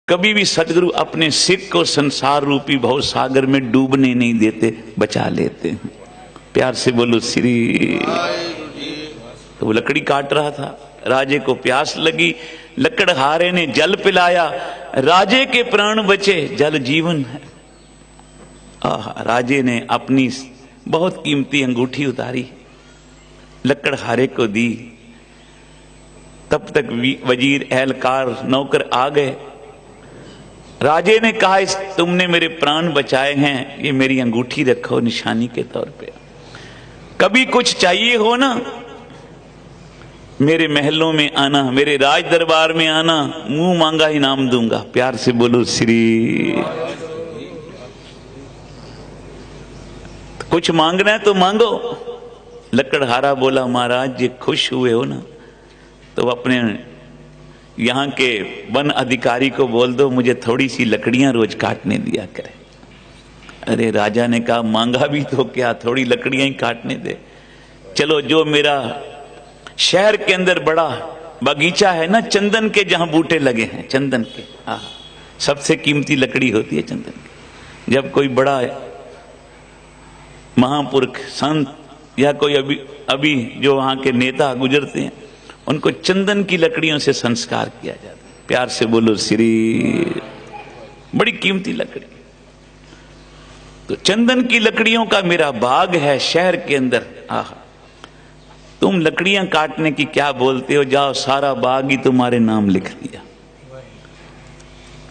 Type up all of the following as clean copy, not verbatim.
कभी भी सतगुरु अपने सिख को संसार रूपी भव सागर में डूबने नहीं देते, बचा लेते हैं। प्यार से बोलो श्री। तो वो लकड़ी काट रहा था, राजे को प्यास लगी, लकड़हारे ने जल पिलाया, राजे के प्राण बचे, जल जीवन है। राजे ने अपनी बहुत कीमती अंगूठी उतारी, लकड़हारे को दी। तब तक वजीर, एहलकार, नौकर आ गए। राजे ने कहा, तुमने मेरे प्राण बचाए हैं, ये मेरी अंगूठी रखो निशानी के तौर पे। कभी कुछ चाहिए हो ना, मेरे महलों में आना, मेरे राज दरबार में आना, मुंह मांगा इनाम दूंगा। प्यार से बोलो श्री। कुछ मांगना है तो मांगो। लकड़हारा बोला, महाराज ये खुश हुए हो ना, तो अपने यहाँ के वन अधिकारी को बोल दो मुझे थोड़ी सी लकड़ियां रोज काटने दिया करे। अरे राजा ने कहा, मांगा भी तो क्या, थोड़ी लकड़ियां ही काटने दे। चलो, जो मेरा शहर के अंदर बड़ा बगीचा है ना, चंदन के जहां बूटे लगे हैं, चंदन के, हाँ, सबसे कीमती लकड़ी होती है चंदन की। जब कोई बड़ा महापुरुष, संत या कोई अभी जो वहां के नेता गुजरते हैं, उनको चंदन की लकड़ियों से संस्कार किया जाता है। प्यार से बोलो श्री। बड़ी कीमती लकड़ी। तो चंदन की लकड़ियों का मेरा बाग है शहर के अंदर। आहा, तुम लकड़ियां काटने की क्या बोलते हो, जाओ सारा बाग ही तुम्हारे नाम लिख दिया।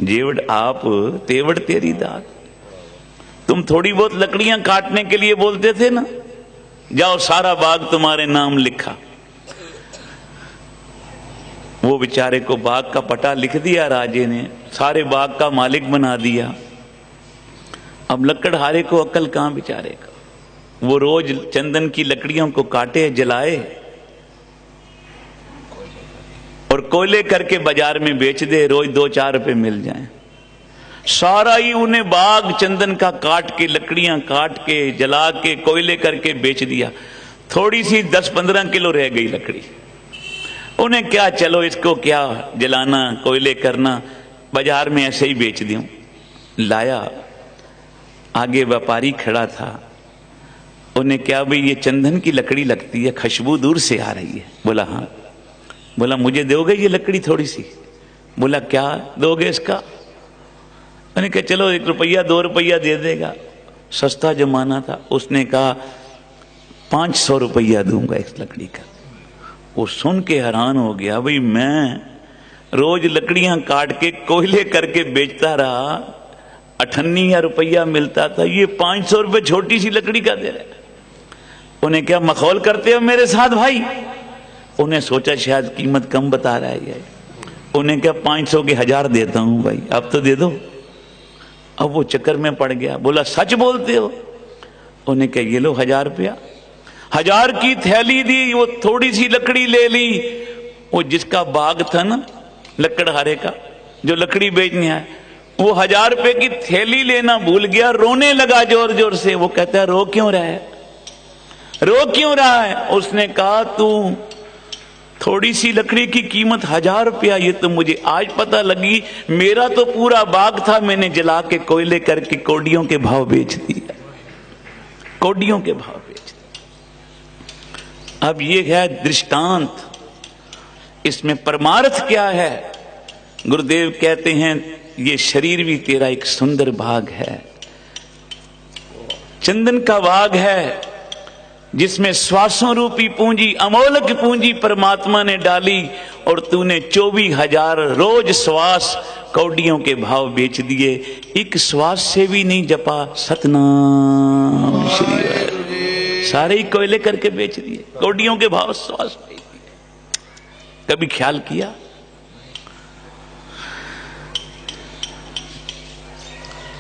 जेवड़ आप तेवड़ तेरी दात। तुम थोड़ी बहुत लकड़ियां काटने के लिए बोलते थे ना, जाओ सारा बाग तुम्हारे नाम लिखा। वो बेचारे को बाग का पटा लिख दिया राजे ने, सारे बाग का मालिक बना दिया। अब लकड़हारे को अकल कहां बेचारे का। वो रोज चंदन की लकड़ियों को काटे, जलाए और कोयले करके बाजार में बेच दे, रोज 2-4 रुपए मिल जाएं। सारा ही उन्हें बाग चंदन का काट के, लकड़ियां काट के, जला के, कोयले करके बेच दिया। थोड़ी सी 10-15 किलो रह गई लकड़ी। उन्हें क्या, चलो इसको क्या जलाना, कोयले करना, बाजार में ऐसे ही बेच दूं। लाया, आगे व्यापारी खड़ा था। उन्हें क्या, भाई ये चंदन की लकड़ी लगती है, खुशबू दूर से आ रही है। बोला हाँ। बोला मुझे दोगे ये लकड़ी थोड़ी सी? बोला क्या दोगे इसका? मैंने कहा चलो 1 रुपया 2 रुपया दे देगा, सस्ता जमाना था। उसने कहा 500 रुपया दूंगा इस लकड़ी का। वो सुन के हैरान हो गया, भाई मैं रोज लकड़ियां काट के कोयले करके बेचता रहा, 98 रुपया मिलता था, ये 500 रुपये छोटी सी लकड़ी का दे रहा है। उन्हें क्या मखौल करते हो मेरे साथ भाई? उन्हें सोचा शायद कीमत कम बता रहा है ये। उन्हें क्या 500 के 1000 देता हूं भाई, अब तो दे दो। अब वो चक्कर में पड़ गया। बोला सच बोलते हो? उन्हें क्या ये लो 1000 रुपया। 1000 की थैली दी, वो थोड़ी सी लकड़ी ले ली। वो जिसका बाग था ना लकड़हारे का, जो लकड़ी बेचने आया, वो 1000 रुपए की थैली लेना भूल गया, रोने लगा जोर जोर से। वो कहता है रो क्यों रहा है, रो क्यों रहा है? उसने कहा तू थोड़ी सी लकड़ी की कीमत 1000 रुपया, ये तो मुझे आज पता लगी। मेरा तो पूरा बाग था, मैंने जला के कोयले करके कोडियों के भाव बेच दिया, कोडियों के भाव बेच दिया। अब ये है दृष्टांत, इसमें परमार्थ क्या है? गुरुदेव कहते हैं ये शरीर भी तेरा एक सुंदर बाग है, चंदन का बाग है, जिसमें श्वासों रूपी पूंजी, अमोलक पूंजी परमात्मा ने डाली, और तूने 24,000 रोज श्वास कौडियों के भाव बेच दिए। एक श्वास से भी नहीं जपा सतनाम श्री, सारे ही कोयले करके बेच दिए, कौडियों के भाव श्वास बेच दिए। कभी ख्याल किया?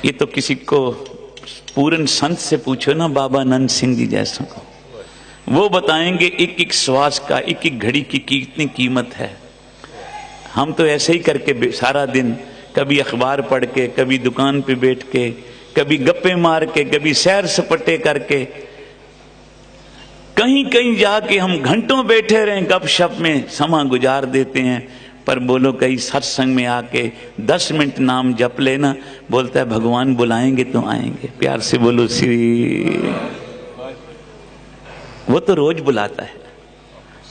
ये तो किसी को पूर्ण संत से पूछो ना, बाबा नंद सिंह जी जैसों को, वो बताएंगे एक एक श्वास का, एक एक घड़ी की कितनी कीमत है। हम तो ऐसे ही करके सारा दिन, कभी अखबार पढ़ के, कभी दुकान पे बैठ के, कभी गप्पे मार के, कभी सैर सपटे करके, कहीं कहीं जाके हम घंटों बैठे रहें गपशप में, समा गुजार देते हैं। पर बोलो कहीं सत्संग में आके 10 मिनट नाम जप लेना, बोलता है भगवान बुलाएंगे तो आएंगे। प्यार से बोलो श्री। वो तो रोज बुलाता है,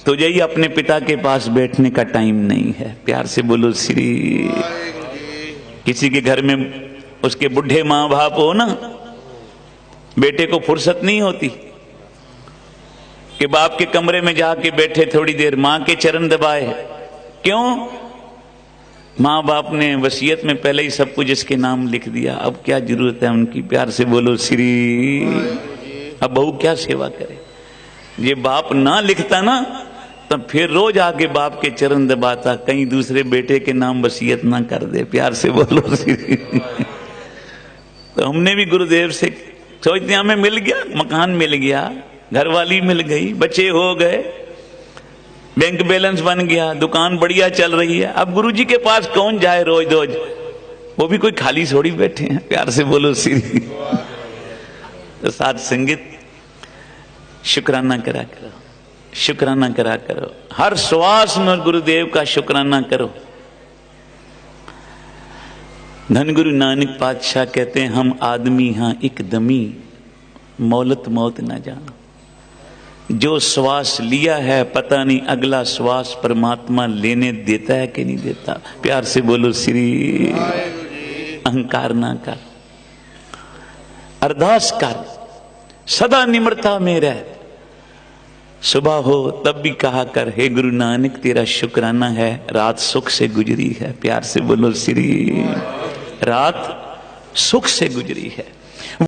तुझे ही अपने पिता के पास बैठने का टाइम नहीं है। प्यार से बोलो श्री। किसी के घर में उसके बुढ़े माँ बाप हो ना, बेटे को फुर्सत नहीं होती कि बाप के कमरे में जाके बैठे थोड़ी देर, माँ के चरण दबाए। क्यों? माँ बाप ने वसीयत में पहले ही सब कुछ इसके नाम लिख दिया, अब क्या जरूरत है उनकी। प्यार से बोलो श्री। अब बहू क्या सेवा करे? ये बाप ना लिखता ना तब फिर रोज आके बाप के चरण दबाता, कहीं दूसरे बेटे के नाम वसीयत ना कर दे। प्यार से बोलो श्री। तो हमने भी गुरुदेव से सोचते हमें मिल गया, मकान मिल गया, घरवाली मिल गई, बच्चे हो गए, बैंक बैलेंस बन गया, दुकान बढ़िया चल रही है, अब गुरुजी के पास कौन जाए रोज रोज? वो भी कोई खाली थोड़ी बैठे हैं। प्यार से बोलो श्री। तो साथ संगीत शुक्राना करा करो, शुक्राना करा करो, हर श्वास में गुरुदेव का शुक्राना करो। धन गुरु नानक पातशाह कहते हैं, हम आदमी हाँ एक दमी, मौलत मौत ना जाना। जो श्वास लिया है पता नहीं अगला श्वास परमात्मा लेने देता है कि नहीं देता। प्यार से बोलो श्री। अहंकार ना कर, अरदास कर, सदा निम्रता में रह। सुबह हो तब भी कहा कर, हे गुरु नानक तेरा शुक्राना है रात सुख से गुजरी है। प्यार से बोलो श्री। रात सुख से गुजरी है।